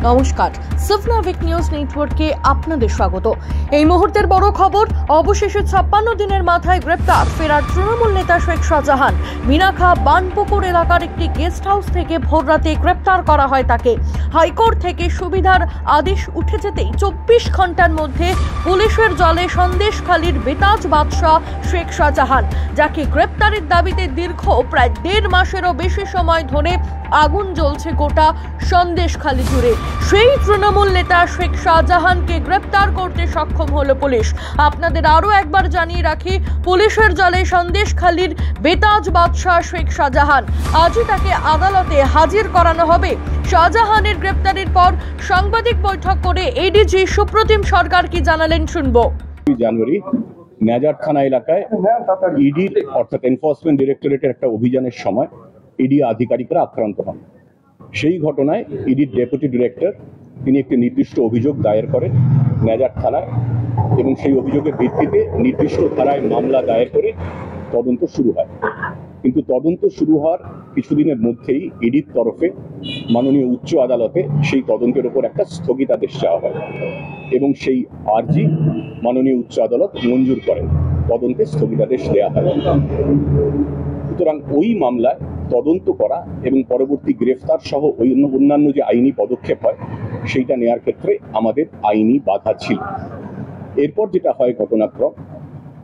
নমস্কার, সফনাভিক নিউজ নেটওয়ার্কে আপনাদের স্বাগত। এই মুহূর্তের বড় খবর, অবশেষে 56 দিনের মাথায় গ্রেপ্তার ফেরার তৃণমূল নেতা শেখ শাহজাহান। মিনাখা বানপুকুর এলাকার একটি গেস্ট হাউস থেকে ভোররাতে গ্রেপ্তার করা হয় তাকে। হাইকোর্ট থেকে সুবিধার আদেশ উঠে যেতেই 24 ঘন্টার মধ্যে পুলিশের জালে সন্দেশখালীর বেতাজ বাদশাহ শেখ শাহজাহান, যাকে গ্রেপ্তারের দাবিতে দীর্ঘ প্রায় 1.5 মাসেরও বেশি সময় ধরে আগুন জ্বলছে গোটা সন্দেশখালী জুড়ে। সেই তৃণমূল নেতা শেখ শাহজাহানকে গ্রেপ্তার করতে সক্ষম হলো পুলিশ। আপনাদের আরও একবার জানিয়ে রাখি, পুলিশের জালে সন্দেশখালীর বেতাজ বাদশাহ শেখ শাহজাহান। আজই তাকে আদালতে হাজির করানো হবে। শাহজাহানের গ্রেপ্তারের পর সাংবাদিক বৈঠক করে এডিজি সুপ্রতিম সরকার কি জানালেন শুনবো। জানুয়ারি নেজার থানা এলাকায় ইডি অর্থাৎ এনফোর্সমেন্ট ডিরেক্টরেটের একটা অভিযানের সময় ইডি আধিকারিকরা আক্রান্ত হন। সেই ঘটনায় ইডির ডেপুটি ডিরেক্টর তিনি একটি নির্দিষ্ট অভিযোগ দায়ের করেন নেজার থানায়, এবং সেই অভিযোগের ভিত্তিতে নির্দিষ্ট ধারায় মামলা দায়ের করে তদন্ত শুরু হয়। কিন্তু তদন্ত শুরু হওয়ার কিছুদিনের মধ্যেই ইডির তরফে মাননীয় উচ্চ আদালতে সেই তদন্তের উপর একটা স্থগিতাদেশ চাওয়া হয়, এবং সেই আর্জি মাননীয় উচ্চ আদালত মঞ্জুর করেন, তদন্তে স্থগিতাদেশ দেওয়া হয়। সুতরাং ওই মামলায় তদন্ত করা এবং পরবর্তী গ্রেফতার সহ অন্যান্য যে আইনি পদক্ষেপ হয় সেইটা নেওয়ার ক্ষেত্রে আমাদের আইনি বাধা ছিল। এরপর যেটা হয় ঘটনাক্রম,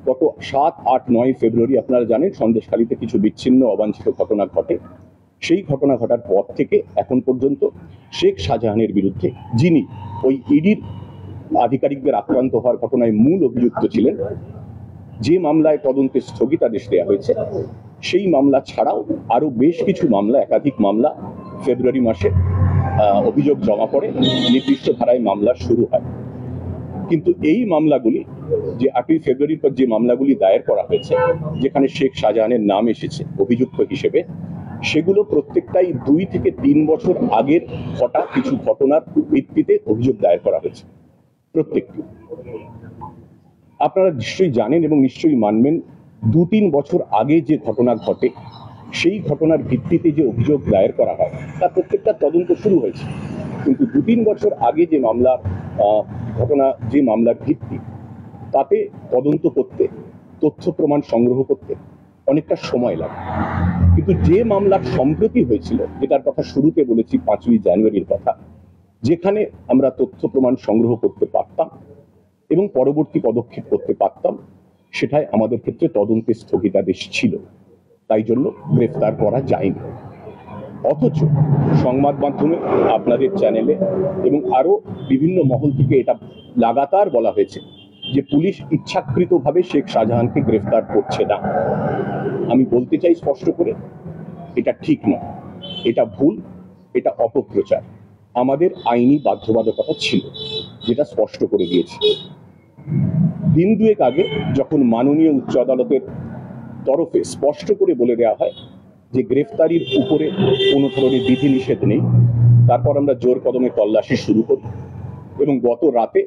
গত 7, 8, 9 ফেব্রুয়ারি আপনারা জানেন সন্দেশখালীতে কিছু বিচ্ছিন্ন অবাঞ্ছিত ঘটনা ঘটে। সেই ঘটনা ঘটার পর থেকে এখন পর্যন্ত শেখ শাহজাহানের বিরুদ্ধে, যিনি ওই ইডির আধিকারিকদের আক্রান্ত হওয়ার ঘটনায় মূল অভিযুক্ত ছিলেন, যে মামলায় তদন্তে স্থগিতাদেশ দেওয়া হয়েছে সেই মামলা ছাড়াও আরো বেশ কিছু মামলা, একাধিক মামলা ফেব্রুয়ারি মাসে অভিযোগ জমা পড়ে, নির্দিষ্ট ধারায় মামলা শুরু হয়। কিন্তু এই মামলাগুলি, যে 8ই ফেব্রুয়ারির পর যে মামলাগুলি দায়ের করা হয়েছে যেখানে শেখ শাহজাহানের নাম এসেছে অভিযুক্ত হিসেবে, সেগুলো প্রত্যেকটাই 2 থেকে 3 বছর আগের ঘটা কিছু ঘটনার ভিত্তিতে অভিযোগ দায়ের করা হয়েছে। প্রত্যেকটি আপনারা নিশ্চয়ই জানেন এবং নিশ্চয়ই মানবেন, 2-3 বছর আগে যে ঘটনা ঘটে সেই ঘটনার ভিত্তিতে যে অভিযোগ দায়ের করা হয় তার প্রত্যেকটা তদন্ত শুরু হয়েছে। কিন্তু 2-3 বছর আগে যে মামলার ভিত্তি, তাতে তদন্ত করতে, তথ্য প্রমাণ সংগ্রহ করতে অনেকটা সময় লাগে। কিন্তু যে মামলার সম্প্রতি হয়েছিল, যেটার কথা শুরুতে বলেছি 5ই জানুয়ারির কথা, যেখানে আমরা তথ্য প্রমাণ সংগ্রহ করতে পারতাম এবং পরবর্তী পদক্ষেপ করতে পারতাম, সেটাই আমাদের ক্ষেত্রে তদন্তে স্থগিতাদেশ ছিল, তাই জন্য গ্রেফতার করা যায়নি। অথচ সংবাদ মাধ্যমে, আপনাদের চ্যানেলে এবং আরো বিভিন্ন মহল থেকে এটা লাগাতার বলা হয়েছে যে পুলিশ ইচ্ছাকৃতভাবে শেখ শাহজাহানকে গ্রেফতার করছে না। আমি বলতে চাই স্পষ্ট করে, এটা ঠিক নয়, এটা ভুল, এটা অপপ্রচার। আমাদের আইনি বাধ্যবাধকতা ছিল, যেটা স্পষ্ট করে দিয়েছে। দিন 2 আগে যখন মাননীয় উচ্চ আদালতের তরফে স্পষ্ট করে বলে দেওয়া হয় যে গ্রেফতারির উপরে কোনো ধরনের বিধিনিষেধ নেই, তারপর আমরা জোর কদমে তল্লাশি শুরু করি এবং গত রাতে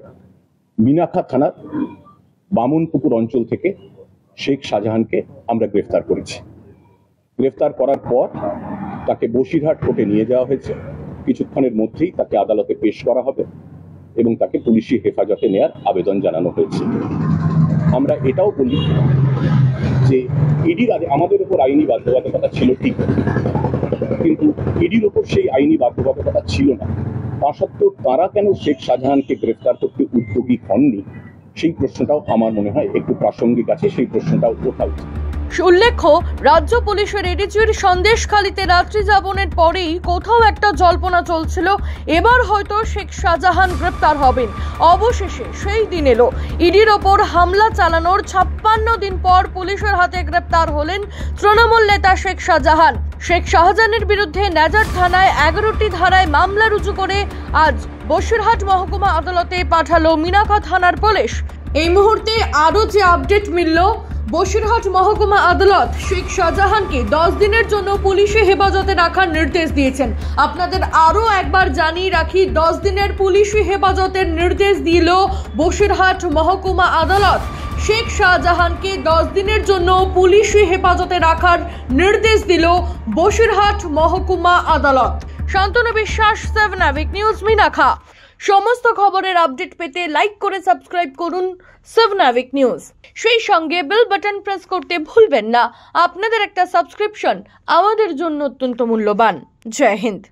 মিনাখা থানার বামনপুকুর অঞ্চল থেকে শেখ শাহজাহানকে আমরা গ্রেফতার করেছি। গ্রেফতার করার পর তাকে বসিরহাট কোর্টে নিয়ে যাওয়া হয়েছে। কিছুক্ষণের মধ্যেই তাকে আদালতে পেশ করা হবে এবং তাকে পুলিশি হেফাজতে নেওয়ার আবেদন জানানো হয়েছে। আমরা এটাও বলি যে ইডির আমাদের উপর আইনি বাধ্যবাধকতা ছিল ঠিক, কিন্তু ইডির উপর সেই আইনি বাধ্যবাধকতা ছিল না। তা সত্ত্বেও তারা কেন শেখ শাহজাহানকে গ্রেফতার করতে উদ্যোগী হননি, সেই প্রশ্নটাও আমার মনে হয় একটু প্রাসঙ্গিক আছে, সেই প্রশ্নটাও ওঠা উচিত। উল্লেখ্য, রাজ্য পুলিশের এডিজির সন্দেশখালীতে রাত্রি যাপনের পরেই কোথাও একটা জল্পনা চলছিল, এবার হয়তো শেখ শাহজাহান গ্রেপ্তার হবেন। অবশেষে সেই দিন এলো। ইডির ওপর হামলা চালানোর 56 দিন পর পুলিশের হাতে গ্রেপ্তার হলেন তৃণমূল নেতা শেখ শাহজাহান। শেখ শাহজাহানের বিরুদ্ধে নেজার থানায় 11টি ধারায় মামলা রুজু করে আজ বসিরহাট মহকুমা আদালতে পাঠালো মিনাখা থানার পুলিশ। এই মুহূর্তে আরো যে আপডেট মিলল, বসিরহাট মহকুমা আদালত শেখ শাহজাহানকে 10 দিনের জন্য পুলিশি হেফাজতে রাখার নির্দেশ দিয়েছেন। আপনাদের আরো একবার জানিয়ে রাখি, 10 দিনের পুলিশি হেফাজতের নির্দেশ দিল বসিরহাট মহকুমা আদালত। শেখ শাহজাহানকে 10 দিনের জন্য পুলিশি হেফাজতে রাখার নির্দেশ দিল বসিরহাট মহকুমা আদালত। শান্তনু বিশ্বাস, 7 নাবিক নিউজ, মিনাখা। সমস্ত খবরের আপডেট পেতে লাইক করে সাবস্ক্রাইব করুন 7 নাবিক নিউজ। সেই সঙ্গে বেল বাটন প্রেস করতে ভুলবেন না। আপনাদের একটা সাবস্ক্রিপশন আমাদের জন্য অত্যন্ত মূল্যবান। জয় হিন্দ।